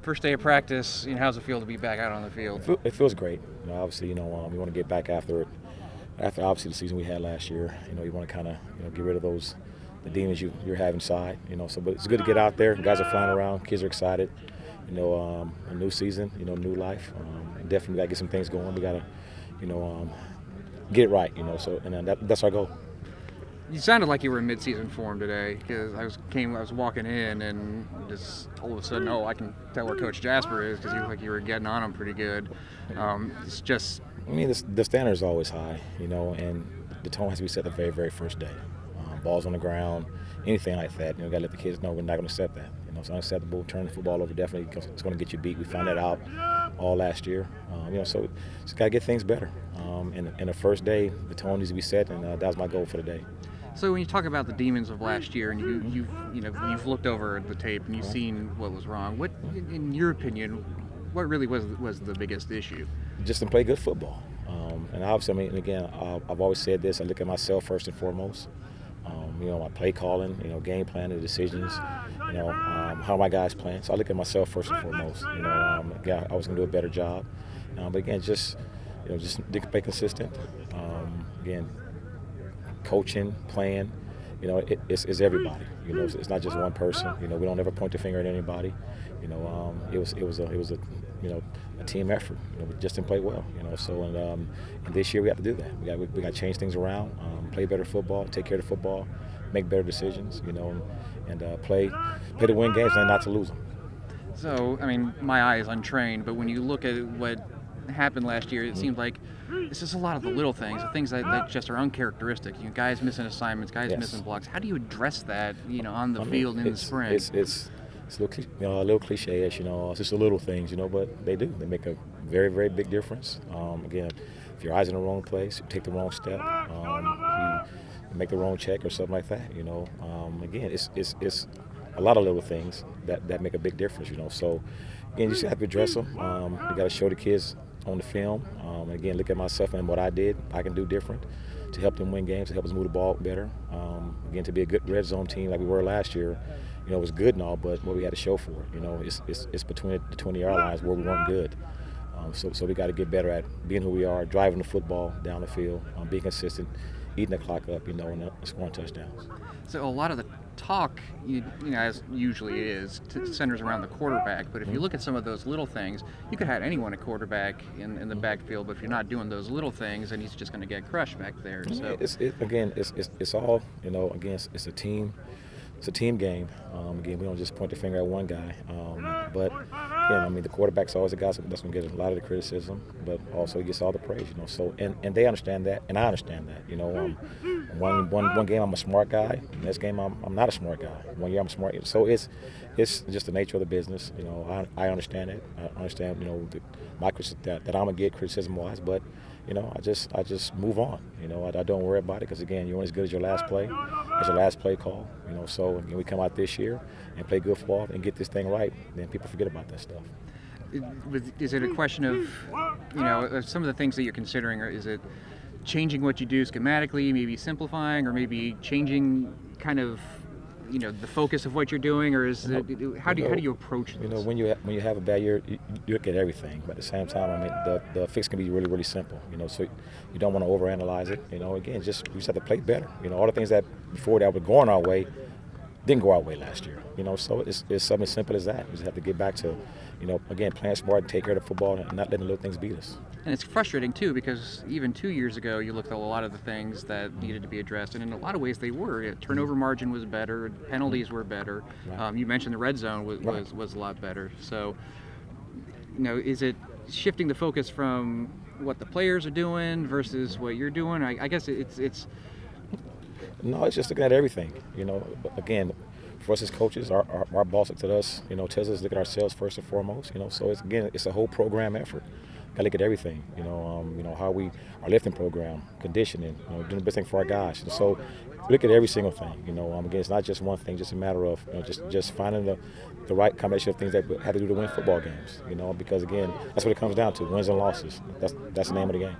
First day of practice, how's it feel to be back out on the field? It feels great. Obviously, we want to get back after it. After obviously the season we had last year, you want to kind of get rid of the demons you're having inside. So but it's good to get out there. Guys are flying around. Kids are excited. A new season. New life. Definitely got to get some things going. We got to get it right. So and that's our goal. You sounded like you were in mid-season form today, because I was walking in and just all of a sudden, I can tell where Coach Jasper is, because you looked like you were getting on him pretty good. It's just. I mean, the standard is always high, and the tone has to be set the very, very first day. Balls on the ground, anything like that. Got to let the kids know we're not going to accept that. It's unacceptable. Turning the football over definitely, it's going to get you beat. We found that out all last year. So just got to get things better. And the first day, the tone needs to be set, and that was my goal for the day. So when you talk about the demons of last year, and you've looked over the tape and you've seen what was wrong, what, in your opinion, what really was the biggest issue? Just to play good football. And obviously, again, I've always said this. I look at myself first and foremost. My play calling, game plan, the decisions. How my guys playing. So I look at myself first and foremost. I was going to do a better job. But again, just play consistent. Again, coaching, playing, it's everybody. It's not just one person. We don't ever point the finger at anybody. It was a team effort. We just didn't play well. So and this year we have to do that. We got to change things around, play better football, take care of the football, make better decisions. And play to win games and not to lose them. So I mean, my eye is untrained, but when you look at what happened last year, it seemed like it's just a lot of the little things, the things that just are uncharacteristic. Guys missing assignments, guys missing blocks. How do you address that, on the field in the spring? It's a little cliche-ish, it's just the little things, but they do. They make a very, very big difference. Again, if your eyes in the wrong place, you take the wrong step, you make the wrong check or something like that. Again, it's a lot of little things that make a big difference. So again, you just have to address them. You got to show the kids on the film. And again, look at myself and what I did. I can do different to help them win games, to help us move the ball better. Again, to be a good red zone team like we were last year, it was good and all, but what we had to show for it, it's between the 20-yard lines where we weren't good. So we got to get better at being who we are, driving the football down the field, being consistent, eating the clock up, and scoring touchdowns. So a lot of the talk, as usually is, centers around the quarterback. But if you look at some of those little things, you could have anyone at quarterback in the backfield. But if you're not doing those little things, then he's just going to get crushed back there. So it's all Again, it's a team. It's a team game. Again, we don't just point the finger at one guy. But again, the quarterback's always the guy that's going to get a lot of the criticism, but also he gets all the praise. So and they understand that, and I understand that. One game I'm a smart guy. Next game I'm not a smart guy. One year I'm smart. So it's just the nature of the business. I understand it. I understand that I'm gonna get criticism wise, but I just move on. I don't worry about it, because again, you're only as good as your last play, call. So again, we come out this year and play good football and get this thing right, then people forget about that stuff. Is it a question of, some of the things that you're considering, or is it changing what you do schematically, maybe simplifying, or maybe changing kind of, the focus of what you're doing, or is it, how do you approach this? When you have a bad year, you look at everything, but at the same time, the fix can be really, really simple. So you don't want to overanalyze it. Again, we just have to play better. All the things that before that were going our way didn't go our way last year. So it's something as simple as that. We just have to get back to, again, playing smart and take care of the football and not letting little things beat us. And it's frustrating too, because even 2 years ago, you looked at a lot of the things that needed to be addressed, and in a lot of ways they were. Turnover margin was better, penalties were better. Right. You mentioned the red zone was a lot better. So, is it shifting the focus from what the players are doing versus what you're doing? I guess it's. No, it's just looking at everything. Again, for us as coaches, our boss looks at us, tells us to look at ourselves first and foremost. So it's a whole program effort. Got to look at everything. How our lifting program, conditioning, doing the best thing for our guys. So look at every single thing. Again, it's not just one thing. Just a matter of just finding the right combination of things that have to do to win football games. Because again, that's what it comes down to: wins and losses. That's the name of the game.